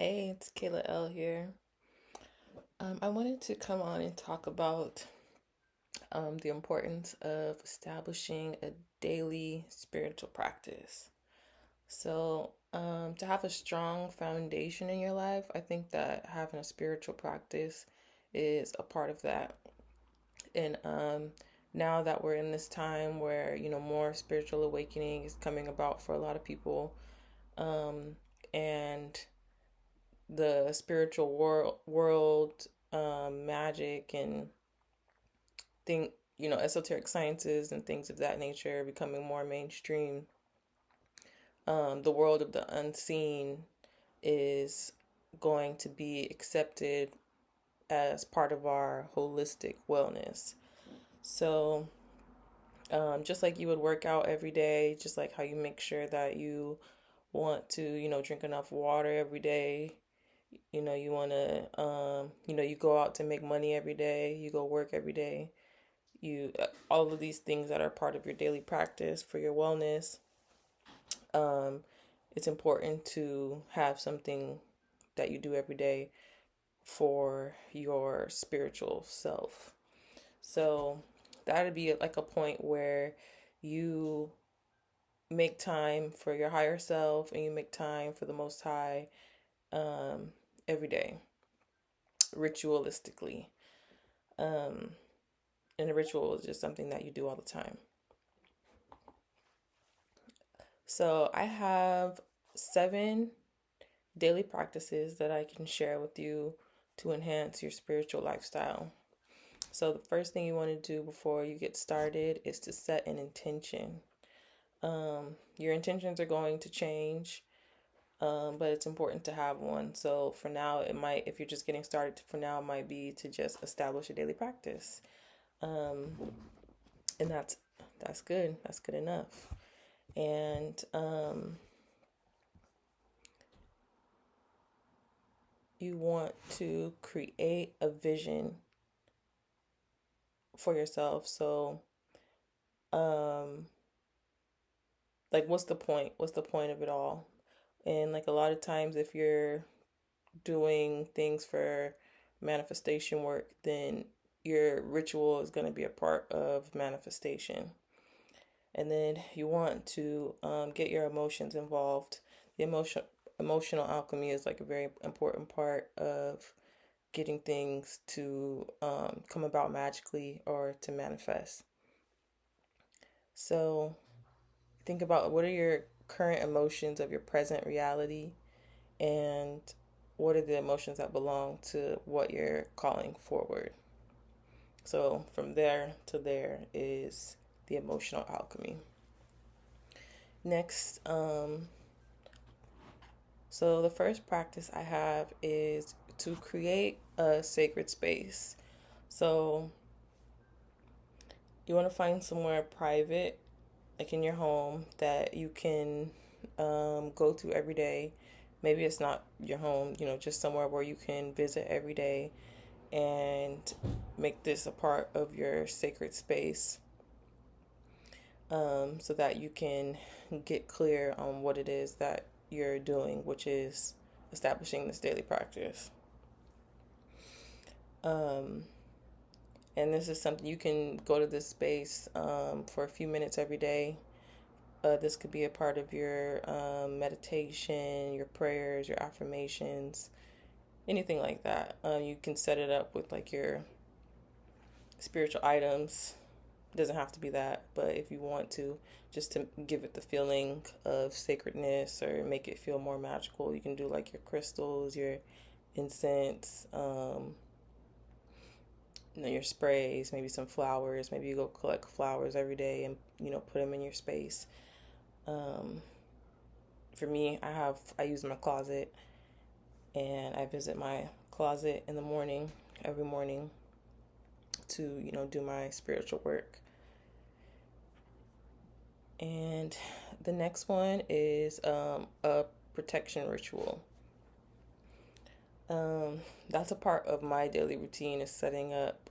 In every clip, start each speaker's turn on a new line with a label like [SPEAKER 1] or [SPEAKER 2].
[SPEAKER 1] Hey, it's Kayla L here. I wanted to come on and talk about the importance of establishing a daily spiritual practice. To have a strong foundation in your life, I think that having a spiritual practice is a part of that. And now that we're in this time where, more spiritual awakening is coming about for a lot of people, um, and the spiritual world, magic and think esoteric sciences and things of that nature becoming more mainstream. The world of the unseen is going to be accepted as part of our holistic wellness. So, just like you would work out every day, just like how you make sure that you want to, drink enough water every day. You want to, you go out to make money every day, you go work every day. All of these things that are part of your daily practice for your wellness. Um, it's important to have something that you do every day for your spiritual self. So that would be like a point where you make time for your higher self and you make time for the Most High, um, every day, ritualistically. Um, and a ritual is just something that you do all the time. So I have 7 daily practices that I can share with you to enhance your spiritual lifestyle. So the first thing you want to do before you get started is to set an intention. Your intentions are going to change, but it's important to have one. So for now, it might, if you're just getting started, for now, it might be to just establish a daily practice. Um, and that's good. That's good enough. And you want to create a vision for yourself. So, um, like, what's the point? What's the point of it all? And like a lot of times, if you're doing things for manifestation work, then your ritual is going to be a part of manifestation. And then you want to get your emotions involved. The emotional alchemy is like a very important part of getting things to come about magically or to manifest. So think about what are your current emotions of your present reality and what are the emotions that belong to what you're calling forward. So from there to there is the emotional alchemy. Next, so the first practice I have is to create a sacred space. So you want to find somewhere private, like in your home, that you can go to every day. Maybe it's not your home, just somewhere where you can visit every day and make this a part of your sacred space, so that you can get clear on what it is that you're doing, which is establishing this daily practice. Um, and this is something you can go to this space for a few minutes every day. This could be a part of your meditation, your prayers, your affirmations, anything like that. You can set it up with like your spiritual items. It doesn't have to be that, but if you want to, just to give it the feeling of sacredness or make it feel more magical, you can do like your crystals, your incense, your sprays, maybe some flowers. Maybe you go collect flowers every day and put them in your space. Um, for me, I use my closet, and I visit my closet in the morning, every morning, to do my spiritual work. And the next one is a protection ritual. That's a part of my daily routine, is setting up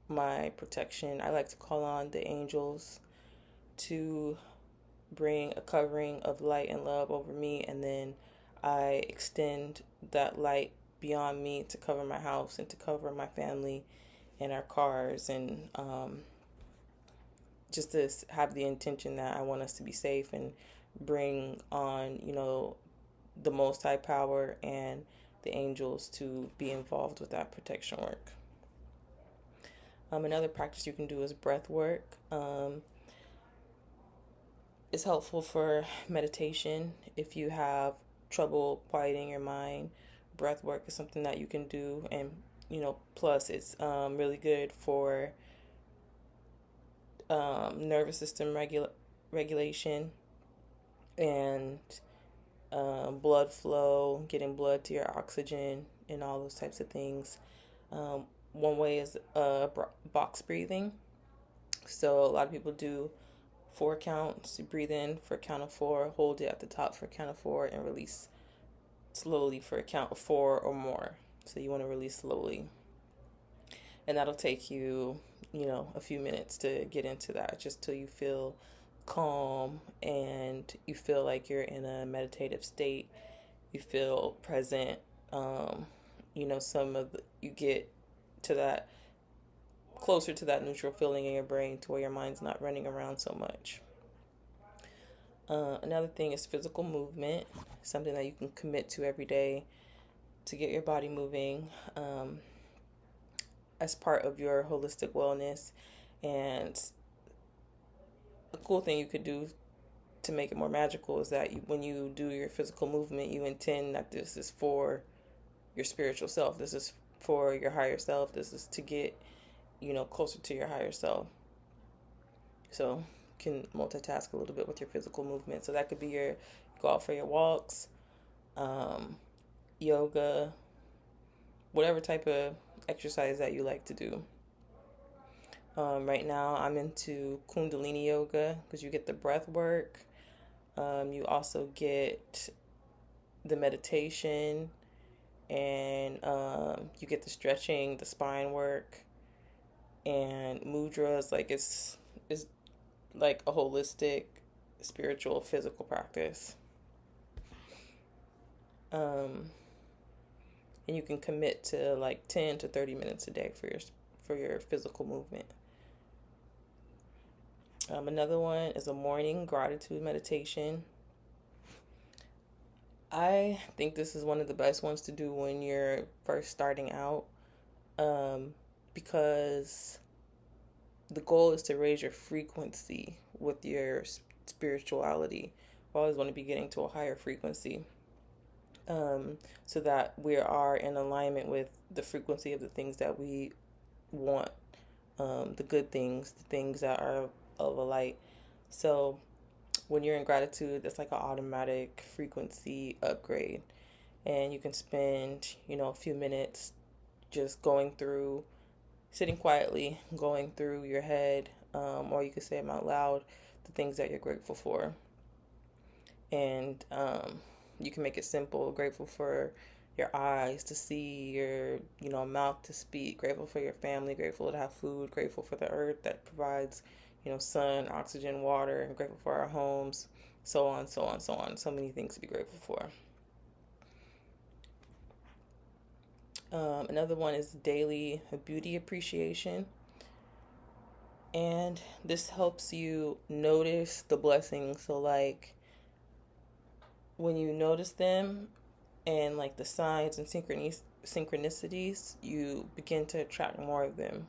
[SPEAKER 1] my protection. I like to call on the angels to bring a covering of light and love over me, and then I extend that light beyond me to cover my house and to cover my family and our cars, and just to have the intention that I want us to be safe and bring on, the Most High power and the angels to be involved with that protection work. Another practice you can do is breath work. It's helpful for meditation. If you have trouble quieting your mind, breath work is something that you can do. And, plus it's really good for nervous system regulation and blood flow, getting blood to your oxygen, and all those types of things. One way is box breathing. So a lot of people do 4 counts. You breathe in for a count of 4, hold it at the top for a count of 4, and release slowly for a count of 4 or more. So you want to release slowly. And that'll take you, a few minutes to get into that, just till you feel calm and you feel like you're in a meditative state. You feel present. You get to that, closer to that neutral feeling in your brain to where your mind's not running around so much. Another thing is physical movement, something that you can commit to every day to get your body moving as part of your holistic wellness. And a cool thing you could do to make it more magical is that when you do your physical movement, you intend that this is for your spiritual self. This is for your higher self. This is to get, closer to your higher self. So you can multitask a little bit with your physical movement. So that could be go out for your walks, yoga, whatever type of exercise that you like to do. Right now I'm into Kundalini yoga because you get the breath work. You also get the meditation, and you get the stretching, the spine work, and mudras. Like it's like a holistic spiritual physical practice. And you can commit to like 10 to 30 minutes a day for your physical movement. Another one is a morning gratitude meditation. I think this is one of the best ones to do when you're first starting out, because the goal is to raise your frequency with your spirituality. We always want to be getting to a higher frequency, so that we are in alignment with the frequency of the things that we want, the good things, the things that are of a light. So when you're in gratitude, it's like an automatic frequency upgrade. And you can spend, a few minutes just sitting quietly, going through your head, or you could say them out loud, the things that you're grateful for. And you can make it simple. Grateful for your eyes to see, your, mouth to speak, grateful for your family, grateful to have food, grateful for the earth that provides, sun, oxygen, water, and grateful for our homes, so on, so on, so on. So many things to be grateful for. Another one is daily beauty appreciation. And this helps you notice the blessings. So like when you notice them and like the signs and synchronicities, you begin to attract more of them.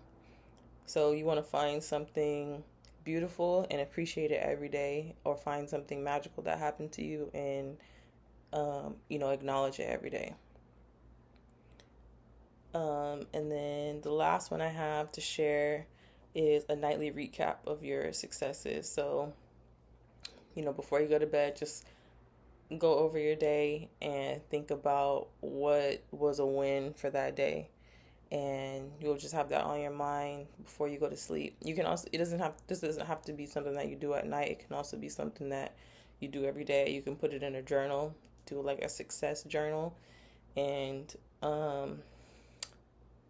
[SPEAKER 1] So you want to find something beautiful and appreciate it every day, or find something magical that happened to you and acknowledge it every day. And then the last one I have to share is a nightly recap of your successes. So, before you go to bed, just go over your day and think about what was a win for that day. And you'll just have that on your mind before you go to sleep. You can also, this doesn't have to be something that you do at night. It can also be something that you do every day. You can put it in a journal, do like a success journal, and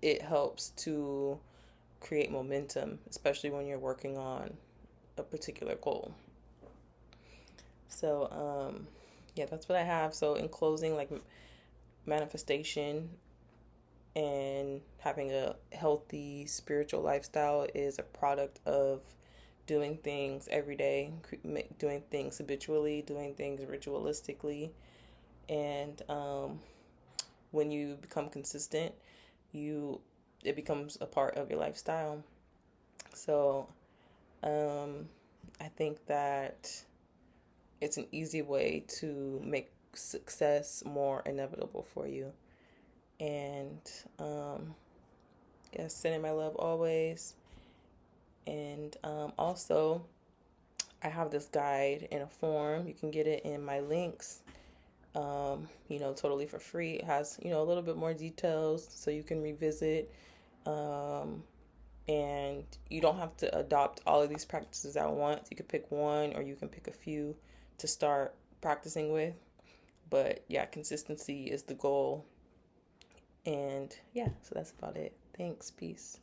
[SPEAKER 1] it helps to create momentum, especially when you're working on a particular goal. So Yeah, that's what I have. So in closing, like manifestation and having a healthy spiritual lifestyle is a product of doing things every day, doing things habitually, doing things ritualistically, and when you become consistent, you it becomes a part of your lifestyle. So um, I think that it's an easy way to make success more inevitable for you. And yes, sending my love always. And also, I have this guide in a form. You can get it in my links, totally for free. It has, a little bit more details so you can revisit. Um, and you don't have to adopt all of these practices at once. You can pick one or you can pick a few to start practicing with. But yeah, consistency is the goal. And yeah, so that's about it. Thanks. Peace.